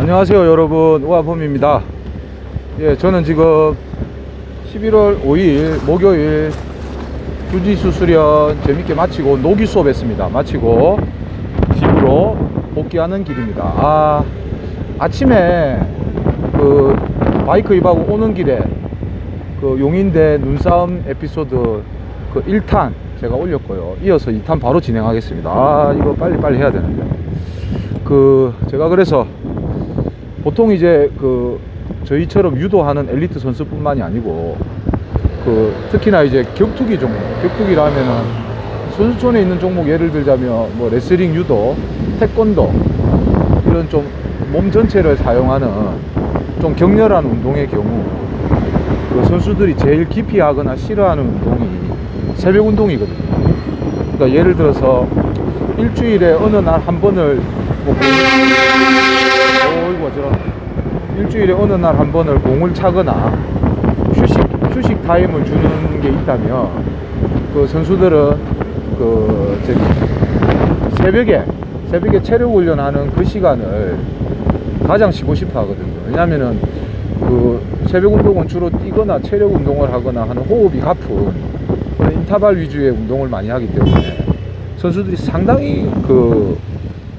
안녕하세요 여러분, 우아범입니다. 예, 저는 지금 11월 5일 목요일 주지수 수련 재밌게 마치고 노기 수업 했습니다. 마치고 집으로 복귀하는 길입니다. 아침에 그 바이크 입하고 오는 길에 그 용인대 눈싸움 에피소드 그 1탄 제가 올렸고요. 이어서 2탄 바로 진행하겠습니다. 이거 빨리 해야 되는데, 제가 그래서 보통 이제 저희처럼 유도하는 엘리트 선수뿐만이 아니고 특히나 이제 격투기 종목, 격투기라면은 선수촌에 있는 종목 예를 들자면 뭐 레슬링, 유도, 태권도 이런 좀 몸 전체를 사용하는 좀 격렬한 운동의 경우 그 선수들이 제일 기피하거나 싫어하는 운동이 새벽 운동이거든요. 그러니까 예를 들어서 일주일에 어느 날 한 번을 일주일에 어느 날 한 번을 공을 차거나 휴식 타임을 주는 게 있다면 그 선수들은 새벽에 체력 훈련하는 그 시간을 가장 쉬고 싶어 하거든요. 왜냐면은 새벽 운동은 주로 뛰거나 체력 운동을 하거나 하는 호흡이 가쁜 그런 인터벌 위주의 운동을 많이 하기 때문에 선수들이 상당히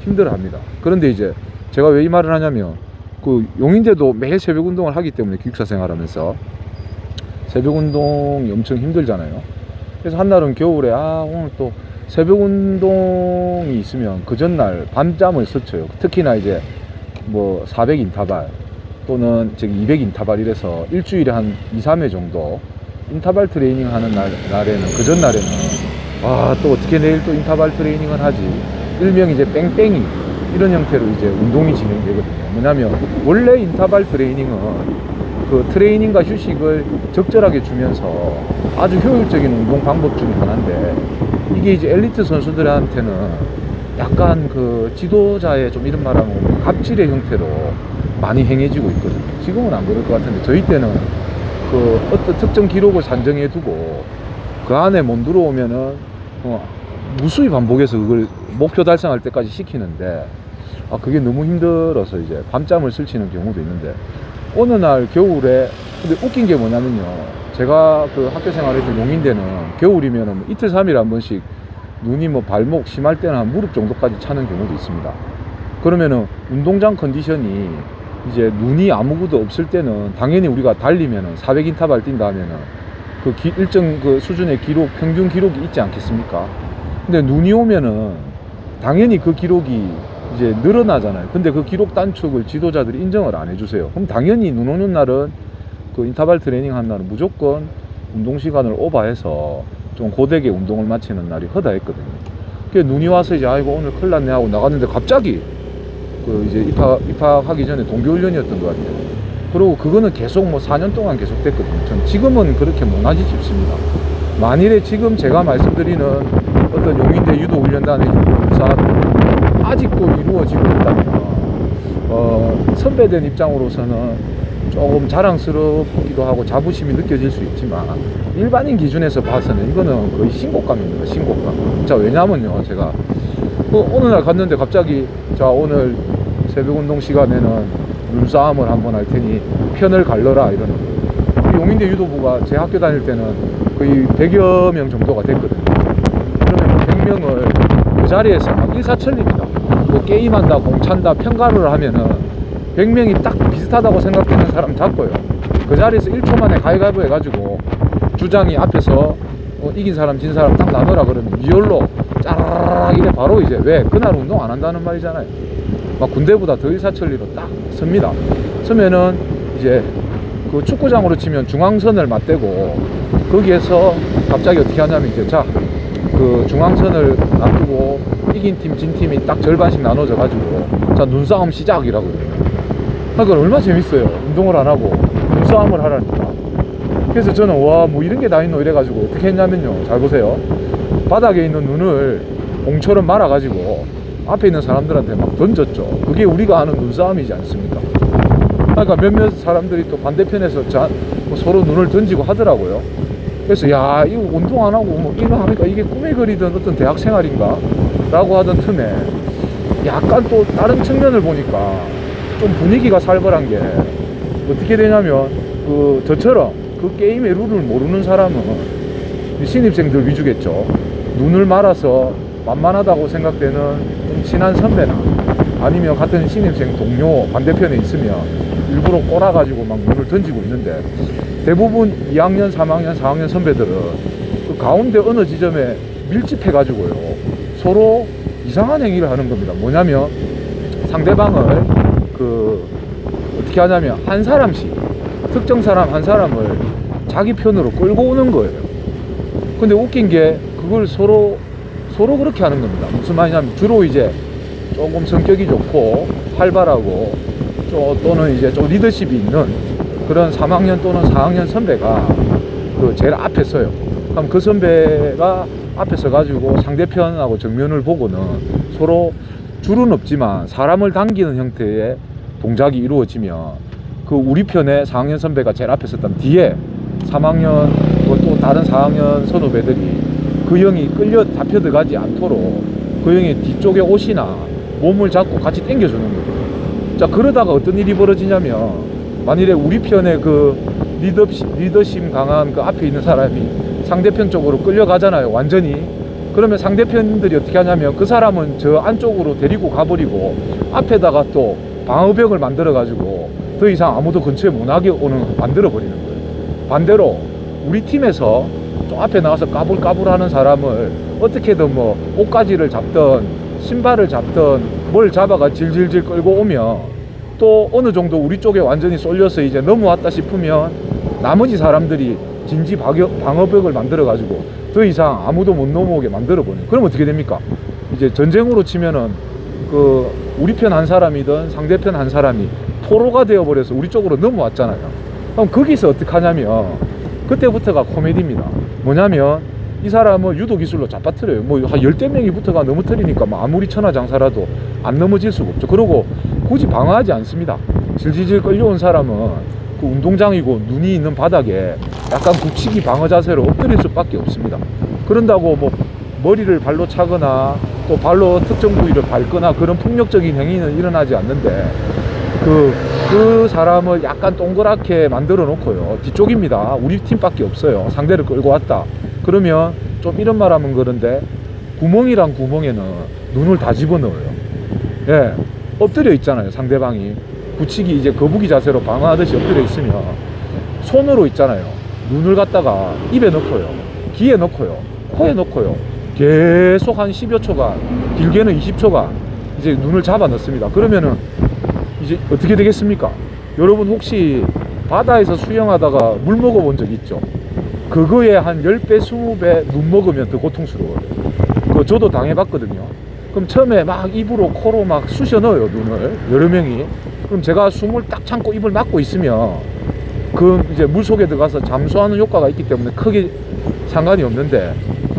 힘들어 합니다. 그런데 이제 제가 왜 이 말을 하냐면 용인대도 매일 새벽 운동을 하기 때문에 기숙사 생활하면서 새벽 운동이 엄청 힘들잖아요. 그래서 한날은 겨울에 오늘 또 새벽 운동이 있으면 그 전날 밤잠을 설쳐요. 특히나 이제 뭐 400 인터벌 또는 200 인터벌 이래서 일주일에 한 2-3회 정도 인터벌 트레이닝 하는 날에는 그 전날에는 또 어떻게 내일 또 인터벌 트레이닝을 하지, 일명 이제 뺑뺑이 이런 형태로 이제 운동이 진행되거든요. 뭐냐면 원래 인터벌 트레이닝은 트레이닝과 휴식을 적절하게 주면서 아주 효율적인 운동 방법 중에 하나인데, 이게 이제 엘리트 선수들한테는 약간 지도자의 좀 이런 말하면 갑질의 형태로 많이 행해지고 있거든요. 지금은 안 그럴 것 같은데 저희 때는 어떤 특정 기록을 산정해 두고 그 안에 못 들어오면은 무수히 반복해서 그걸 목표 달성할 때까지 시키는데 그게 너무 힘들어서 이제 밤잠을 설치는 경우도 있는데, 어느 날 겨울에 근데 웃긴 게 뭐냐면요, 제가 학교 생활할 때 용인대는 겨울이면은 이틀 3일 한 번씩 눈이 발목, 심할 때는 한 무릎 정도까지 차는 경우도 있습니다. 그러면은 운동장 컨디션이 이제 눈이 아무것도 없을 때는 당연히 우리가 달리면은 400 인터벌 뛴다 하면은 일정 수준의 평균 기록이 있지 않겠습니까? 근데 눈이 오면은 당연히 그 기록이 이제 늘어나잖아요. 근데 그 기록 단축을 지도자들이 인정을 안 해주세요. 그럼 당연히 눈 오는 날은 인터벌 트레이닝 한 날은 무조건 운동 시간을 오버해서 좀 고되게 운동을 마치는 날이 허다했거든요. 그게 눈이 와서 이제 오늘 큰일 났네 하고 나갔는데 갑자기 이제 입학하기 전에 동계훈련이었던 것 같아요. 그리고 그거는 계속 4년 동안 계속 됐거든요. 전 지금은 그렇게 못하지 싶습니다. 만일에 지금 제가 말씀드리는 어떤 용인대 유도훈련단의 사업이 아직도 이루어지고 있다면 선배된 입장으로서는 조금 자랑스럽기도 하고 자부심이 느껴질 수 있지만 일반인 기준에서 봐서는 이거는 거의 신곡감입니다. 신곡감. 자, 왜냐면요, 제가 어느 날 갔는데 갑자기 오늘 새벽 운동 시간에는 눈싸움을 한번 할 테니 편을 갈러라 이러는 거예요. 용인대 유도부가 제 학교 다닐 때는 거의 100여 명 정도가 됐거든요. 그러면 100명을 그 자리에서 막 일사천리입니다. 게임한다, 공 찬다, 평가를 하면은 100명이 딱 비슷하다고 생각되는 사람 잡고요. 그 자리에서 1초 만에 가위바위보 해가지고 주장이 앞에서 이긴 사람 진 사람 딱 나눠라 그러면 리얼로 짜라락 이래 바로 이제 왜 그날 운동 안 한다는 말이잖아요. 막 군대보다 더 일사천리로 딱 섭니다. 서면은 이제 축구장으로 치면 중앙선을 맞대고 거기에서 갑자기 어떻게 하냐면 이제 중앙선을 놔두고 이긴 팀, 진 팀이 딱 절반씩 나눠져 가지고 눈싸움 시작이라거든요. 그러니까 얼마나 재밌어요. 운동을 안 하고 눈싸움을 하라니까. 그래서 저는 뭐 이런 게 다 있노 이래가지고 어떻게 했냐면요, 잘 보세요. 바닥에 있는 눈을 공처럼 말아가지고 앞에 있는 사람들한테 막 던졌죠. 그게 우리가 아는 눈싸움이지 않습니까? 그러니까 몇몇 사람들이 또 반대편에서 서로 눈을 던지고 하더라고요. 그래서 이거 운동 안 하고 이거 하니까 이게 꿈에 그리던 어떤 대학 생활인가? 라고 하던 틈에 약간 또 다른 측면을 보니까 좀 분위기가 살벌한 게 어떻게 되냐면 저처럼 그 게임의 룰을 모르는 사람은 신입생들 위주겠죠. 눈을 말아서 만만하다고 생각되는 좀 친한 선배나 아니면 같은 신입생 동료 반대편에 있으면 일부러 꼬라가지고 막 눈을 던지고 있는데, 대부분 2학년, 3학년, 4학년 선배들은 그 가운데 어느 지점에 밀집해가지고요 서로 이상한 행위를 하는 겁니다. 뭐냐면 상대방을 어떻게 하냐면 한 사람씩, 특정 사람 한 사람을 자기 편으로 끌고 오는 거예요. 근데 웃긴 게 그걸 서로 그렇게 하는 겁니다. 무슨 말이냐면 주로 이제 조금 성격이 좋고 활발하고 또는 이제 좀 리더십이 있는 그런 3학년 또는 4학년 선배가 제일 앞에 서요. 그럼 그 선배가 앞에 서가지고 상대편하고 정면을 보고는 서로 줄은 없지만 사람을 당기는 형태의 동작이 이루어지면 우리 편의 4학년 선배가 제일 앞에 섰다면 뒤에 3학년 또 다른 4학년 선후배들이 그 형이 끌려 잡혀 들어가지 않도록 그 형의 뒤쪽에 옷이나 몸을 잡고 같이 당겨주는 거예요. 자, 그러다가 어떤 일이 벌어지냐면 만일에 우리 편의 리더십 강한 그 앞에 있는 사람이 상대편 쪽으로 끌려가잖아요, 완전히. 그러면 상대편들이 어떻게 하냐면 그 사람은 저 안쪽으로 데리고 가버리고 앞에다가 또 방어벽을 만들어 가지고 더 이상 아무도 근처에 못 나게 만들어 버리는 거예요. 반대로 우리 팀에서 좀 앞에 나가서 까불까불 하는 사람을 어떻게든 뭐 옷가지를 잡든 신발을 잡든 뭘 잡아가 질질질 끌고 오면 또 어느 정도 우리 쪽에 완전히 쏠려서 이제 넘어왔다 싶으면 나머지 사람들이 진지 방어벽을 만들어 가지고 더 이상 아무도 못 넘어오게 만들어 버려요. 그럼 어떻게 됩니까? 이제 전쟁으로 치면은 우리 편 한 사람이든 상대편 한 사람이 포로가 되어 버려서 우리 쪽으로 넘어왔잖아요. 그럼 거기서 어떻게 하냐면 그때부터가 코미디입니다. 뭐냐면 이 사람을 유도 기술로 잡아뜨려요. 뭐 한 10대 명이 붙어가 넘어뜨리니까 뭐 아무리 천하장사라도 안 넘어질 수가 없죠. 그리고 굳이 방어하지 않습니다. 질질질 끌려온 사람은 운동장이고 눈이 있는 바닥에 약간 굳히기 방어 자세로 엎드릴 수밖에 없습니다. 그런다고 뭐 머리를 발로 차거나 또 발로 특정 부위를 밟거나 그런 폭력적인 행위는 일어나지 않는데 그 사람을 약간 동그랗게 만들어 놓고요, 뒤쪽입니다. 우리 팀밖에 없어요. 상대를 끌고 왔다 그러면 좀 이런 말 하면 그런데 구멍이란 구멍에는 눈을 다 집어넣어요. 예, 엎드려 있잖아요. 상대방이 굳히기 이제 거북이 자세로 방어하듯이 엎드려 있으면 손으로 있잖아요. 눈을 갖다가 입에 넣고요, 귀에 넣고요, 코에 넣고요. 계속 한 10여 초간, 길게는 20초간 이제 눈을 잡아 넣습니다. 그러면은 이제 어떻게 되겠습니까? 여러분 혹시 바다에서 수영하다가 물 먹어본 적 있죠? 그거에 한 10배, 20배 눈 먹으면 더 고통스러워요. 그거 저도 당해봤거든요. 그럼 처음에 막 입으로 코로 막 쑤셔 넣어요, 눈을. 여러 명이. 그럼 제가 숨을 딱 참고 입을 막고 있으면 이제 물 속에 들어가서 잠수하는 효과가 있기 때문에 크게 상관이 없는데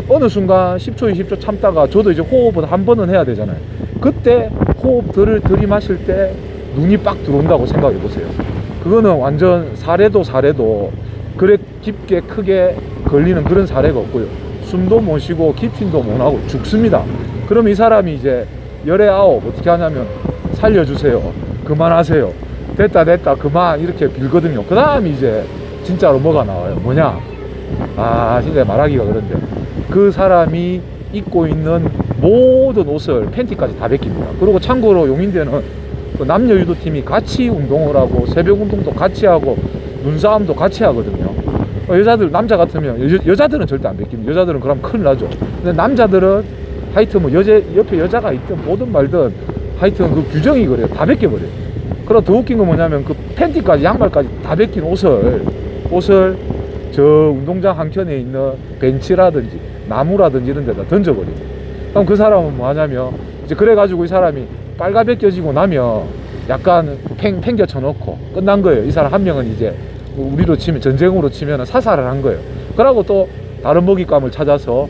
어느 순간 10초, 20초 참다가 저도 이제 호흡을 한 번은 해야 되잖아요. 그때 호흡들을 들이마실 때 눈이 빡 들어온다고 생각해 보세요. 그거는 완전 사례도 그래 깊게 크게 걸리는 그런 사례가 없고요. 숨도 못 쉬고 기침도 못 하고 죽습니다. 그럼 이 사람이 이제 열에 아홉 어떻게 하냐면 살려주세요, 그만하세요, 됐다 그만 이렇게 빌거든요. 그 다음 이제 진짜로 뭐가 나와요. 뭐냐, 진짜 말하기가 그런데 그 사람이 입고 있는 모든 옷을 팬티까지 다 벗깁니다. 그리고 참고로 용인대는 남녀 유도팀이 같이 운동을 하고 새벽 운동도 같이 하고 눈싸움도 같이 하거든요. 여자들, 남자 같으면 여자들은 절대 안 벗깁니다. 여자들은 그럼 큰일 나죠. 근데 남자들은 하여튼 뭐 옆에 여자가 있든 보든 말든 하여튼 그 규정이 그래요. 다 벗겨버려요. 그리고 더 웃긴 건 뭐냐면 그 팬티까지 양말까지 다 벗긴 옷을 저 운동장 한켠에 있는 벤치라든지 나무라든지 이런 데다 던져버려요. 그럼 그 사람은 뭐 하냐면 이제 그래가지고 이 사람이 빨가 벗겨지고 나면 약간 팽겨 쳐놓고 끝난 거예요. 이 사람 한 명은 이제 우리로 치면 전쟁으로 치면 사살을 한 거예요. 그러고 또 다른 먹잇감을 찾아서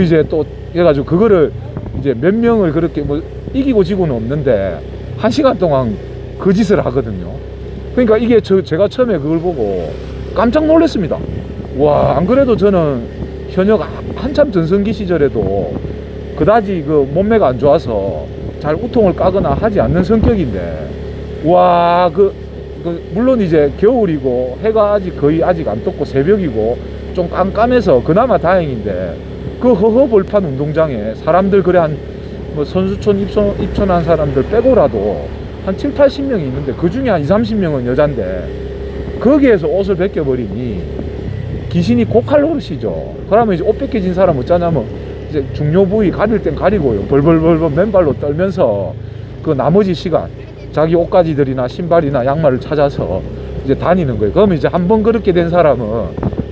이제 또 해가지고 그거를 이제 몇 명을 그렇게 뭐 이기고 지고는 없는데 1시간 동안 그 짓을 하거든요. 그러니까 이게 제가 처음에 그걸 보고 깜짝 놀랐습니다. 와, 안 그래도 저는 현역 한참 전성기 시절에도 그다지 몸매가 안 좋아서 잘 우통을 까거나 하지 않는 성격인데 와, 물론 이제 겨울이고 해가 거의 아직 안 떴고 새벽이고 좀 깜깜해서 그나마 다행인데, 그 허허벌판 운동장에 사람들 그래 뭐 선수촌 입촌한 사람들 빼고라도 한 7, 80명이 있는데 그 중에 한 2, 30명은 여잔데 거기에서 옷을 벗겨버리니 귀신이 고칼 노릇이죠. 그러면 이제 옷 벗겨진 사람 어쩌냐면 이제 중요 부위 가릴 땐 가리고요. 벌벌벌벌 맨발로 떨면서 그 나머지 시간 자기 옷가지들이나 신발이나 양말을 찾아서 이제 다니는 거예요. 그러면 이제 한번 그렇게 된 사람은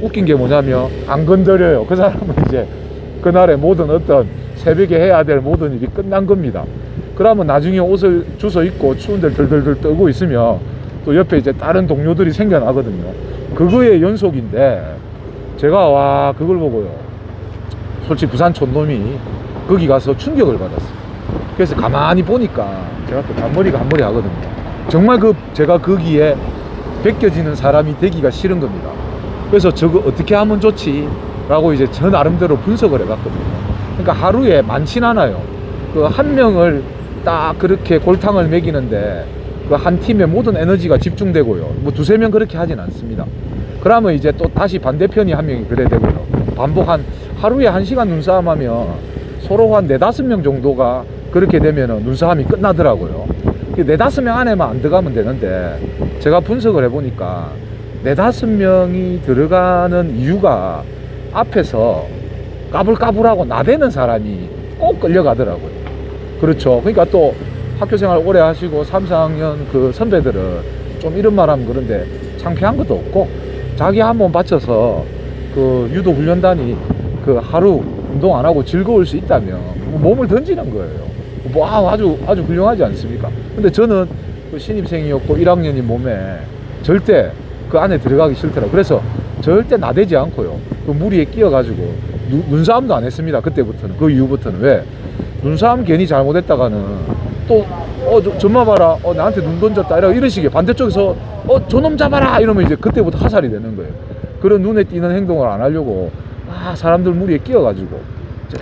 웃긴 게 뭐냐면 안 건드려요. 그 사람은 이제 그날의 모든 어떤 새벽에 해야 될 모든 일이 끝난 겁니다. 그러면 나중에 옷을 주워 입고 추운 데 들들들 떨고 있으면 또 옆에 이제 다른 동료들이 생겨나거든요. 그거의 연속인데, 제가 와 그걸 보고요, 솔직히 부산 촌놈이 거기 가서 충격을 받았어요. 그래서 가만히 보니까 제가 또 단머리가 한머리 하거든요. 정말 제가 거기에 벗겨지는 사람이 되기가 싫은 겁니다. 그래서 저거 어떻게 하면 좋지? 라고 이제 저 나름대로 분석을 해봤거든요. 그러니까 하루에 많진 않아요. 그 한 명을 딱 그렇게 골탕을 먹이는데 그 한 팀의 모든 에너지가 집중되고요. 뭐 두세 명 그렇게 하진 않습니다. 그러면 이제 또 다시 반대편이 한 명이 그래 되고요. 반복 하루에 1시간 눈싸움 하면 서로 한 4, 5명 정도가 그렇게 되면은 눈싸움이 끝나더라고요. 4, 5명 안에만 안 들어가면 되는데, 제가 분석을 해보니까 4, 5명이 들어가는 이유가 앞에서 까불까불하고 나대는 사람이 꼭 끌려가더라고요. 그렇죠. 그러니까 또 학교생활 오래 하시고 3, 4학년 그 선배들은 좀 이런 말 하면 그런데 창피한 것도 없고, 자기 한번 바쳐서 그 유도 훈련단이 그 하루 운동 안 하고 즐거울 수 있다면 몸을 던지는 거예요. 뭐 아주 훌륭하지 않습니까? 근데 저는 그 신입생이었고 1학년인 몸에 절대 그 안에 들어가기 싫더라고요. 그래서 절대 나대지 않고요, 그 무리에 끼어가지고 눈싸움도 안 했습니다. 그때부터는, 그 이후부터는. 왜? 눈싸움 괜히 잘못했다가는 또 저마 봐라, 나한테 눈 던졌다, 이런 식의 반대쪽에서 저놈 잡아라 이러면 이제 그때부터 화살이 되는 거예요. 그런 눈에 띄는 행동을 안 하려고 사람들 무리에 끼어가지고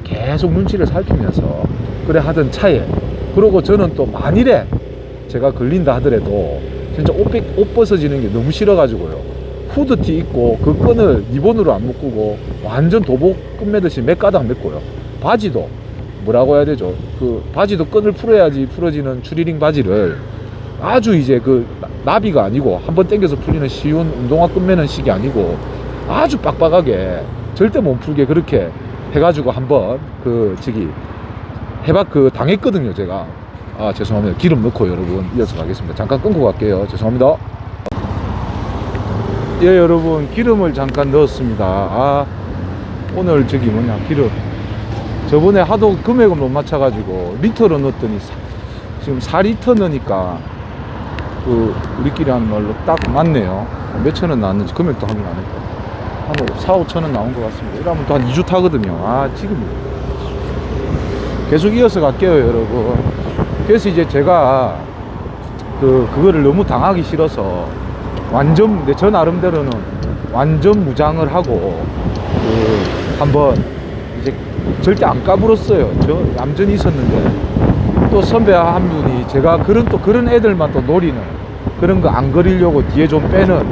계속 눈치를 살피면서 그래 하던 차에, 그러고 저는 또 만일에 제가 걸린다 하더라도 진짜 옷 벗어지는 게 너무 싫어가지고요, 후드티 입고 그 끈을 리본으로 안 묶고 완전 도복 끈 매듯이 몇 가닥 맸고요. 바지도 뭐라고 해야 되죠, 그 바지도 끈을 풀어야지 풀어지는 추리닝 바지를 아주 이제 그 나비가 아니고 한번 당겨서 풀리는 쉬운 운동화 끈 매는 식이 아니고 아주 빡빡하게 절대 못 풀게 그렇게 해가지고 한번 당했거든요. 제가 죄송합니다. 기름 넣고 여러분 이어서 가겠습니다. 잠깐 끊고 갈게요. 죄송합니다. 예, 여러분 기름을 잠깐 넣었습니다. 오늘 기름 저번에 하도 금액을 못 맞춰가지고 리터로 넣었더니 지금 4리터 넣으니까 우리끼리 하는 말로 딱 맞네요. 몇 천 원 나왔는지 금액도 확인 안 했고 한 4, 5천 원 나온 것 같습니다. 이러면 또 한 2주 타거든요. 지금 계속 이어서 갈게요, 여러분. 그래서 이제 제가 그거를 너무 당하기 싫어서 저 나름대로는 완전 무장을 하고 한번 이제 절대 안 까불었어요. 저 얌전히 있었는데 또 선배 한 분이 제가 그런 애들만 또 노리는, 그런 거 안 거리려고 뒤에 좀 빼는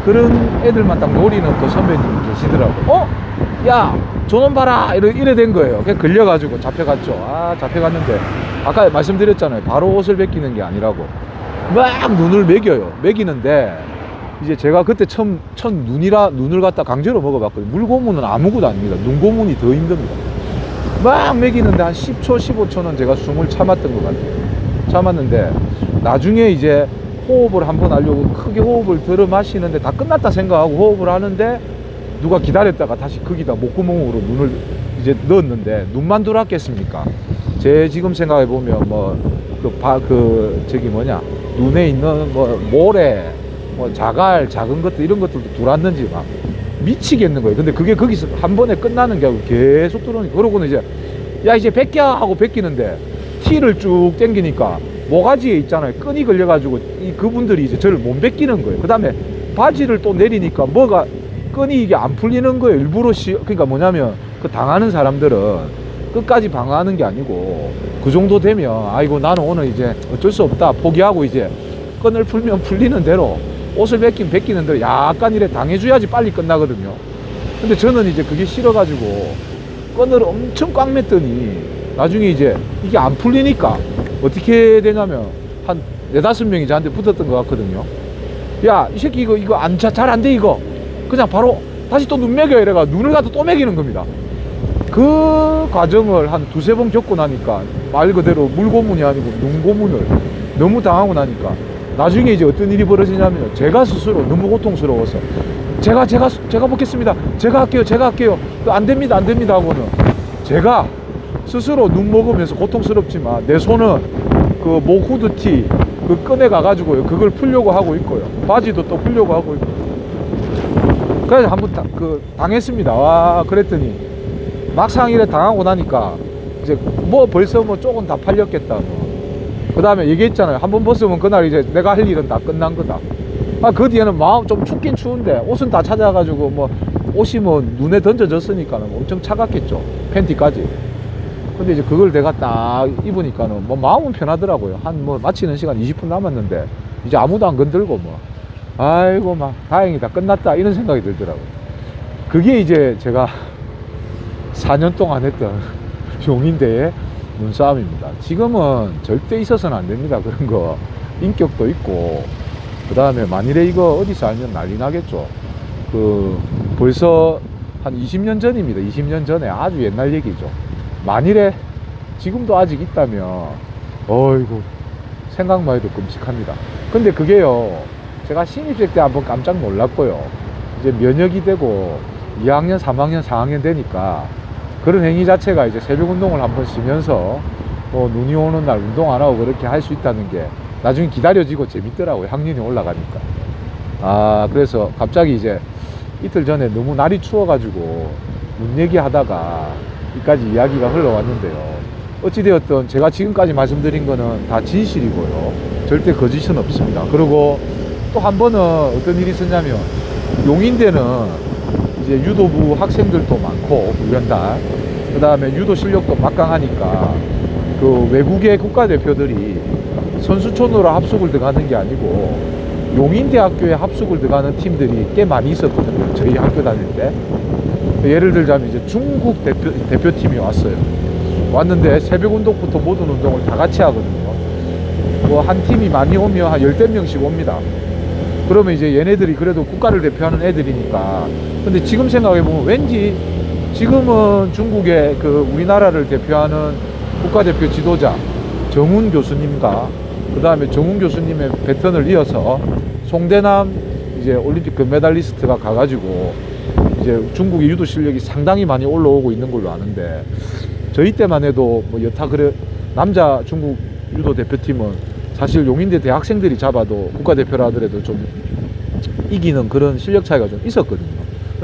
그런 애들만 딱 노리는 또 선배님이 계시더라고. 야 저놈 봐라 이래 된 거예요. 그냥 걸려가지고 잡혀갔죠. 잡혀갔는데 아까 말씀드렸잖아요. 바로 옷을 벗기는 게 아니라고 막 눈을 먹이는데 이제 제가 그때 처음 눈을 갖다 강제로 먹어봤거든요. 물고문은 아무것도 아닙니다. 눈고문이 더 힘듭니다. 막 먹이는데 한 10초 15초는 제가 숨을 참았던 것 같아요. 참았는데 나중에 이제 호흡을 한번 하려고 크게 호흡을 들어 마시는데 다 끝났다 생각하고 호흡을 하는데 누가 기다렸다가 다시 거기다 목구멍으로 눈을 이제 넣었는데 눈만 들어왔겠습니까? 제 지금 생각해 보면 눈에 있는 모래, 자갈, 작은 것들 이런 것들도 들어왔는지 막 미치겠는 거예요. 근데 그게 거기서 한 번에 끝나는 게 아니고 계속 들어오니까, 그러고는 이제 야 이제 벗겨 하고 벗기는데 티를 쭉 당기니까 모가지에 있잖아요. 끈이 걸려가지고 그분들이 이제 저를 못 벗기는 거예요. 그 다음에 바지를 또 내리니까 끈이 이게 안 풀리는 거예요. 일부러 그러니까 뭐냐면 그 당하는 사람들은 끝까지 방어하는 게 아니고 그 정도 되면 아이고 나는 오늘 이제 어쩔 수 없다 포기하고 이제 끈을 풀면 풀리는 대로, 옷을 벗기는 대로 약간 이래 당해줘야지 빨리 끝나거든요. 근데 저는 이제 그게 싫어가지고 끈을 엄청 꽉 맸더니 나중에 이제 이게 안 풀리니까 어떻게 되냐면 한 4-5명이 저한테 붙었던 것 같거든요. 야, 이 새끼 이거 잘 안 돼, 이거. 그냥 바로 다시 또 눈 매겨 이래가 눈을 갖다 또 매기는 겁니다. 그 과정을 한 2-3번 겪고 나니까 말 그대로 물고문이 아니고 눈고문을 너무 당하고 나니까 나중에 이제 어떤 일이 벌어지냐면 제가 스스로 너무 고통스러워서 제가 먹겠습니다. 제가 할게요. 안 됩니다 하고는 제가 스스로 눈 먹으면서 고통스럽지만 내 손은 그 목 후드티 그 끈에 가가지고요 그걸 풀려고 하고 있고요. 바지도 또 풀려고 하고 있고. 그래서 한번 당했습니다. 와, 그랬더니 막상 이래 당하고 나니까 이제 뭐 벌써 뭐 쪽은 다 팔렸겠다. 그 다음에 얘기했잖아요. 한번 벗으면 그날 이제 내가 할 일은 다 끝난 거다. 그 뒤에는 마음 좀 춥긴 추운데 옷은 다 찾아가지고 뭐 옷이 뭐 눈에 던져졌으니까는 엄청 차갑겠죠. 팬티까지. 근데 이제 그걸 내가 딱 입으니까는 뭐 마음은 편하더라고요. 한 뭐 마치는 시간 20분 남았는데 이제 아무도 안 건들고 뭐 아이고 막 다행이다 끝났다 이런 생각이 들더라고요. 그게 이제 제가 4년 동안 했던 용인대의 눈싸움입니다. 지금은 절대 있어서는 안 됩니다. 그런 거 인격도 있고 그 다음에 만일에 이거 어디서 알면 난리 나겠죠. 벌써 한 20년 전입니다. 20년 전에 아주 옛날 얘기죠. 만일에 지금도 아직 있다면 어이구 생각만 해도 끔찍합니다. 근데 그게요 제가 신입생 때 한번 깜짝 놀랐고요. 이제 면역이 되고 2학년 3학년 4학년 되니까 그런 행위 자체가 이제 새벽 운동을 한번 쉬면서 눈이 오는 날 운동 안 하고 그렇게 할 수 있다는 게 나중에 기다려지고 재밌더라고요. 학년이 올라가니까. 그래서 갑자기 이제 이틀 전에 너무 날이 추워가지고 문 얘기하다가 여기까지 이야기가 흘러왔는데요. 어찌되었든 제가 지금까지 말씀드린 거는 다 진실이고요. 절대 거짓은 없습니다. 그리고 또 한 번은 어떤 일이 있었냐면 용인대는 이제 유도부 학생들도 많고 훈련단 그 다음에 유도 실력도 막강하니까 그 외국의 국가대표들이 선수촌으로 합숙을 들어가는 게 아니고 용인대학교에 합숙을 들어가는 팀들이 꽤 많이 있었거든요. 저희 학교 다닐 때. 예를 들자면 이제 중국 대표팀이 왔어요. 왔는데 새벽 운동부터 모든 운동을 다 같이 하거든요. 뭐 한 팀이 많이 오면 한 10-명씩 옵니다. 그러면 이제 얘네들이 그래도 국가를 대표하는 애들이니까. 근데 지금 생각해보면 왠지 지금은 중국의 그 우리나라를 대표하는 국가대표 지도자 정훈 교수님과 그 다음에 정훈 교수님의 배턴을 이어서 송대남 이제 올림픽 금메달리스트가 가가지고 이제 중국의 유도 실력이 상당히 많이 올라오고 있는 걸로 아는데 저희 때만 해도 뭐 여타 그래 남자 중국 유도 대표팀은 사실 용인대 대학생들이 잡아도 국가대표라 하더라도 좀 이기는 그런 실력 차이가 좀 있었거든요.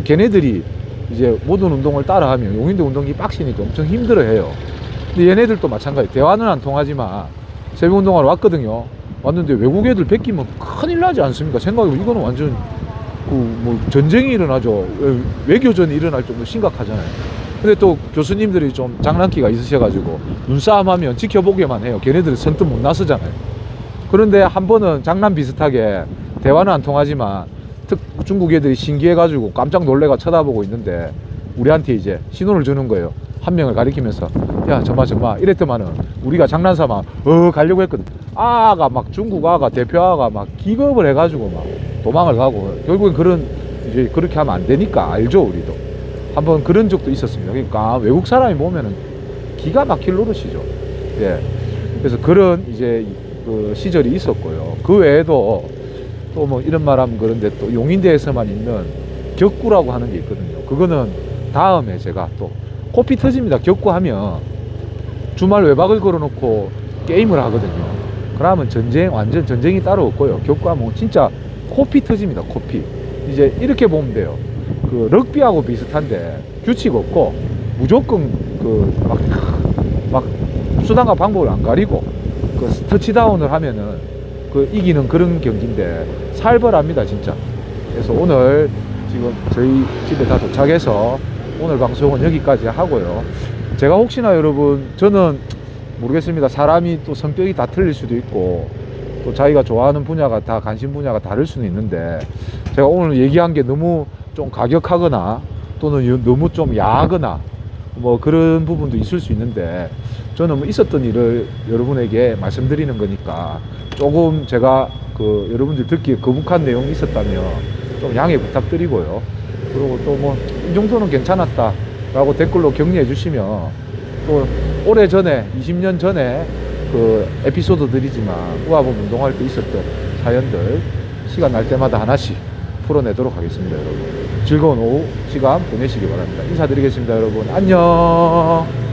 걔네들이 이제 모든 운동을 따라하면 용인대 운동이 빡시니까 엄청 힘들어해요. 근데 얘네들도 마찬가지. 대화는 안 통하지만 새벽 운동하러 왔거든요. 왔는데 외국 애들 뺏기면 큰일 나지 않습니까? 생각해보면 이거는 완전 뭐 전쟁이 일어나죠. 외교전이 일어날 정도로 심각하잖아요. 근데 또 교수님들이 좀 장난기가 있으셔가지고 눈싸움하면 지켜보게만 해요. 걔네들은 선뜻 못 나서잖아요. 그런데 한 번은 장난 비슷하게 대화는 안 통하지만 중국 애들이 신기해가지고 깜짝 놀래가 쳐다보고 있는데 우리한테 이제 신호를 주는 거예요. 한 명을 가리키면서 야 점마 이랬더만은 우리가 장난삼아 가려고 했거든. 중국 아가 대표 아가 막 기겁을 해가지고 막 도망을 가고 결국엔 이제 그렇게 하면 안 되니까 알죠. 우리도 한번 그런 적도 있었습니다. 그러니까 외국 사람이 보면은 기가 막힐 노릇이죠. 예. 그래서 그런 이제 그 시절이 있었고요. 그 외에도 또 뭐 이런 말하면 그런데 또 용인대에서만 있는 격구라고 하는 게 있거든요. 그거는 다음에 제가 또 코피 터집니다. 격구하면 주말 외박을 걸어놓고 게임을 하거든요. 그러면 완전 전쟁이 따로 없고요. 격구하면 진짜 코피 터집니다. 코피. 이제 이렇게 보면 돼요. 그 럭비하고 비슷한데 규칙 없고 무조건 막 수단과 방법을 안 가리고 그 터치다운을 하면은 그 이기는 그런 경기인데 살벌합니다 진짜. 그래서 오늘 지금 저희 집에 다 도착해서 오늘 방송은 여기까지 하고요. 제가 혹시나 여러분 저는 모르겠습니다. 사람이 또 성격이 다 틀릴 수도 있고 또 자기가 좋아하는 분야가 다 관심 분야가 다를 수는 있는데 제가 오늘 얘기한 게 너무 좀 가격하거나 또는 너무 좀 야하거나 뭐 그런 부분도 있을 수 있는데 저는 뭐 있었던 일을 여러분에게 말씀드리는 거니까 조금 제가 그 여러분들 듣기에 거북한 내용이 있었다면 좀 양해 부탁드리고요. 그리고 또 뭐 이 정도는 괜찮았다 라고 댓글로 격려해 주시면 또 오래전에 20년 전에 그 에피소드들이지만 우아범 운동할 때 있었던 사연들 시간 날 때마다 하나씩 풀어내도록 하겠습니다. 여러분 즐거운 오후 시간 보내시기 바랍니다. 인사드리겠습니다. 여러분 안녕.